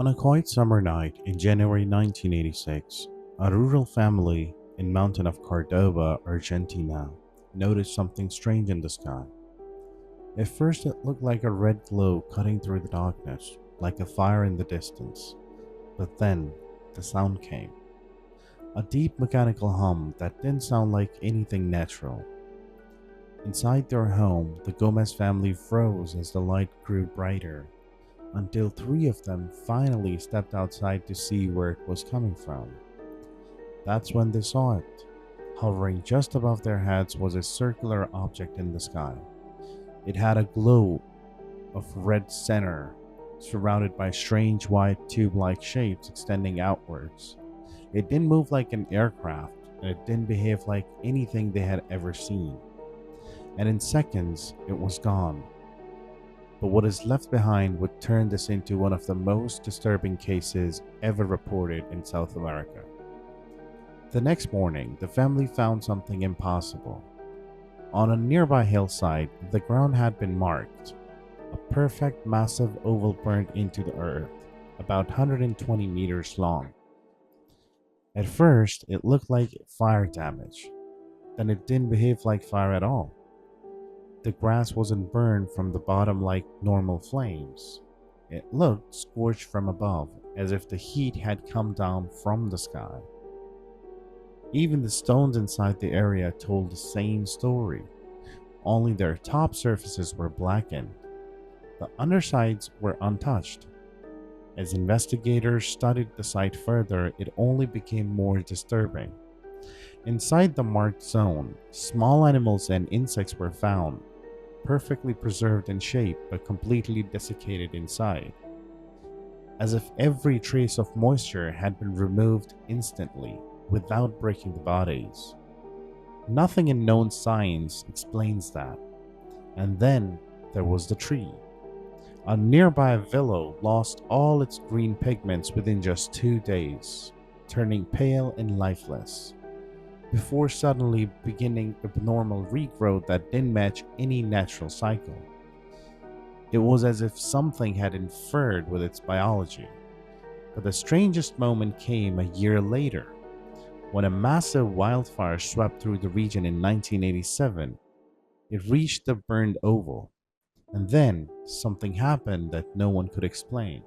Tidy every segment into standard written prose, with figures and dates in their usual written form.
On a quiet summer night in January 1986, a rural family in mountain of Córdoba, Argentina, noticed something strange in the sky. At first it looked like a red glow cutting through the darkness, like a fire in the distance. But then the sound came. A deep mechanical hum that didn't sound like anything natural. Inside their home, the Gomez family froze as the light grew brighter, until three of them finally stepped outside to see where it was coming from. That's when they saw it. Hovering just above their heads was a circular object in the sky. It had a glow of red center, surrounded by strange white tube-like shapes extending outwards. It didn't move like an aircraft, and it didn't behave like anything they had ever seen. And in seconds, it was gone. But what is left behind would turn this into one of the most disturbing cases ever reported in South America. The next morning, the family found something impossible. On a nearby hillside, the ground had been marked. A perfect massive oval burned into the earth, about 120 meters long. At first, it looked like fire damage. Then it didn't behave like fire at all. The grass wasn't burned from the bottom like normal flames. It looked scorched from above, as if the heat had come down from the sky. Even the stones inside the area told the same story, only their top surfaces were blackened. The undersides were untouched. As investigators studied the site further, it only became more disturbing. Inside the marked zone, small animals and insects were found, perfectly preserved in shape but completely desiccated inside, as if every trace of moisture had been removed instantly without breaking the bodies. Nothing in known science explains that. And then there was the tree. A nearby willow lost all its green pigments within just 2 days, turning pale and lifeless, before suddenly beginning abnormal regrowth that didn't match any natural cycle. It was as if something had interfered with its biology. But the strangest moment came a year later, when a massive wildfire swept through the region in 1987. It reached the burned oval, and then something happened that no one could explain.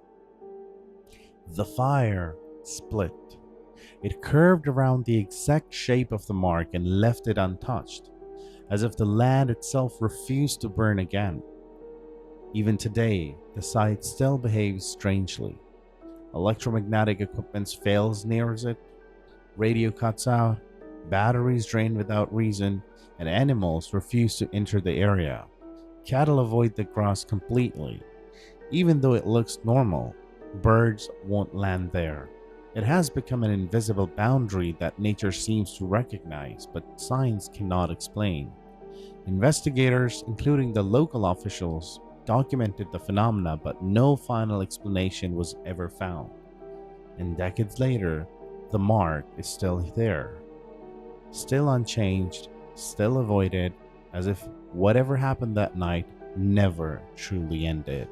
The fire split. It curved around the exact shape of the mark and left it untouched, as if the land itself refused to burn again. Even today, the site still behaves strangely. Electromagnetic equipment fails near it, radio cuts out, batteries drain without reason, and animals refuse to enter the area. Cattle avoid the grass completely. Even though it looks normal, birds won't land there. It has become an invisible boundary that nature seems to recognize, but science cannot explain. Investigators, including the local officials, documented the phenomena, but no final explanation was ever found. And decades later, the mark is still there, still unchanged, still avoided, as if whatever happened that night never truly ended.